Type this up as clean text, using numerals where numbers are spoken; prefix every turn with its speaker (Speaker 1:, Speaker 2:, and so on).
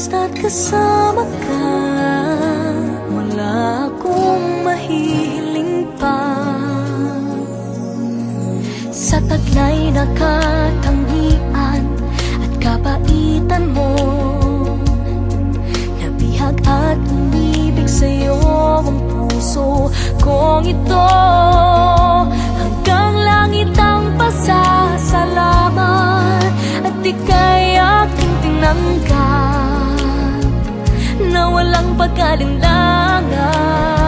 Speaker 1: basta't kasama ka, wala akong mahihiling pa. Sa taglay na katangian at kapaitan mo, nabihag at umibig sa'yo ang puso kong ito. Hanggang langit ang pasasalamat at ika'y aking tinanggap na walang pag-alinlangan.